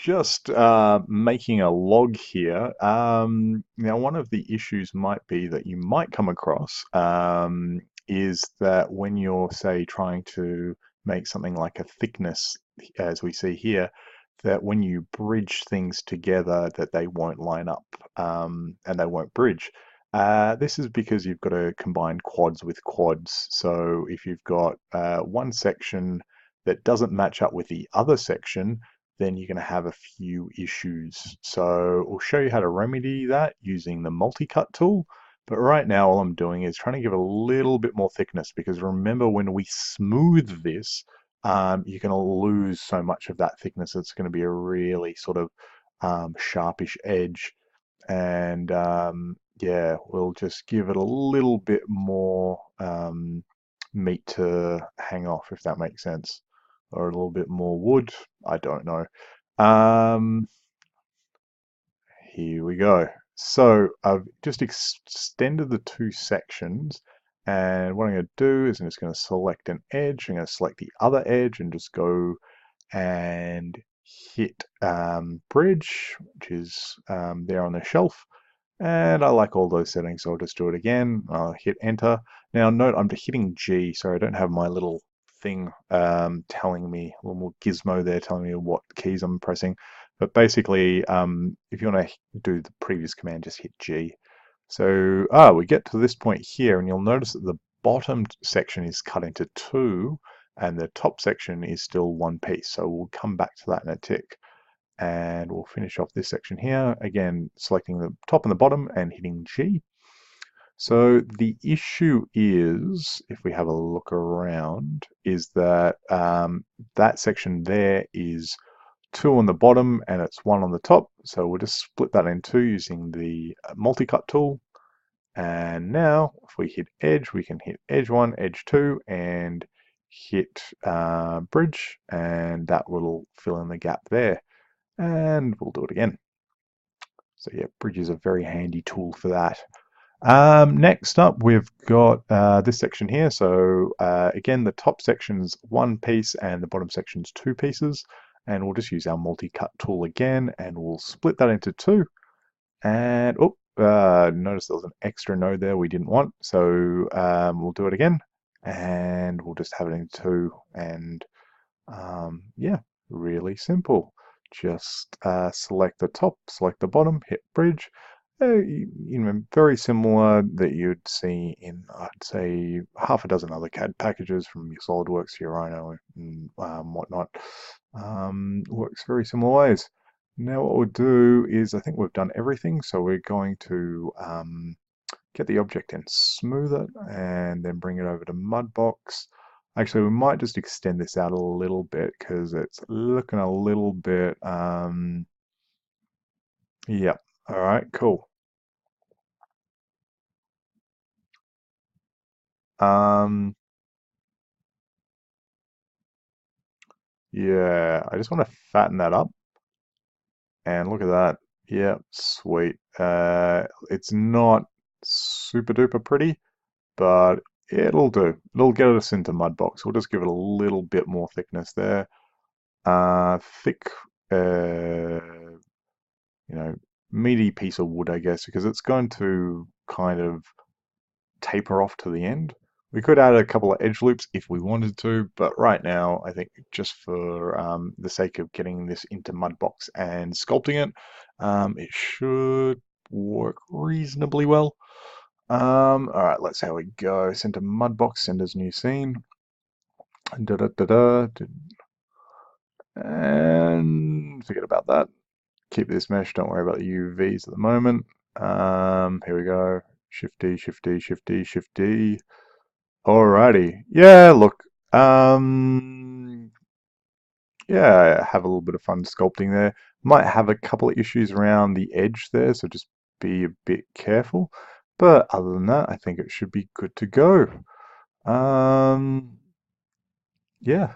just making a log here. Now, one of the issues might be that you might come across is that when you're, say, trying to make something like a thickness, as we see here, that when you bridge things together, that they won't line up and they won't bridge. This is because you've got to combine quads with quads. So if you've got one section that doesn't match up with the other section, then you're going to have a few issues. So we'll show you how to remedy that using the multicut tool. But right now, all I'm doing is trying to give it a little bit more thickness, because remember, when we smooth this, you're going to lose so much of that thickness. It's going to be a really sort of sharpish edge. And yeah, we'll just give it a little bit more meat to hang off, if that makes sense, or a little bit more wood. I don't know. Um, Here we go. So I've just extended the two sections, and what I'm going to do is I'm just going to select an edge. I'm going to select the other edge and just go and hit bridge, which is there on the shelf. And I like all those settings, so I'll just do it again. I'll hit enter. Now note I'm just hitting G, so I don't have my little thing telling me, a little gizmo there telling me what keys I'm pressing. But basically, if you want to do the previous command, just hit G. So we get to this point here, and you'll notice that the bottom section is cut into two, and the top section is still one piece. So we'll come back to that in a tick. And we'll finish off this section here, again selecting the top and the bottom and hitting G. So the issue is, if we have a look around, is that that section there is two on the bottom and it's one on the top. So we'll just split that in two using the multicut tool. And now if we hit edge, we can hit edge one, edge two, and hit bridge, and that will fill in the gap there. And we'll do it again. So yeah, bridge is a very handy tool for that. Next up, we've got this section here. So again, the top section's one piece and the bottom section's two pieces. And we'll just use our multi-cut tool again, and we'll split that into two. And notice there was an extra node there we didn't want. So we'll do it again, and we'll just have it in two. And yeah, really simple. Just select the top, select the bottom, hit bridge. Very similar that you'd see in, I'd say, half a dozen other CAD packages from your SolidWorks, your Rhino, and whatnot. Works very similar ways. Now what we'll do is, I think we've done everything, so we're going to get the object in, smooth it, and then bring it over to Mudbox. Actually, we might just extend this out a little bit because it's looking a little bit, yeah. All right, cool. Yeah, I just want to fatten that up, and look at that. Yeah, sweet. It's not super duper pretty, but it'll do. It'll get us into Mudbox. We'll just give it a little bit more thickness there. Thick, you know, meaty piece of wood, I guess, because it's going to kind of taper off to the end. We could add a couple of edge loops if we wanted to, but right now, I think just for the sake of getting this into Mudbox and sculpting it, it should work reasonably well. All right, let's see how we go. Send to Mudbox, send as new scene. Da, da, da, da, da. And forget about that. Keep this mesh, don't worry about the UVs at the moment. Here we go. Shift D, Shift D, Shift D, Shift D. Alrighty. Yeah, look. Yeah, have a little bit of fun sculpting there. Might have a couple of issues around the edge there, so just be a bit careful. But other than that, I think it should be good to go. Yeah.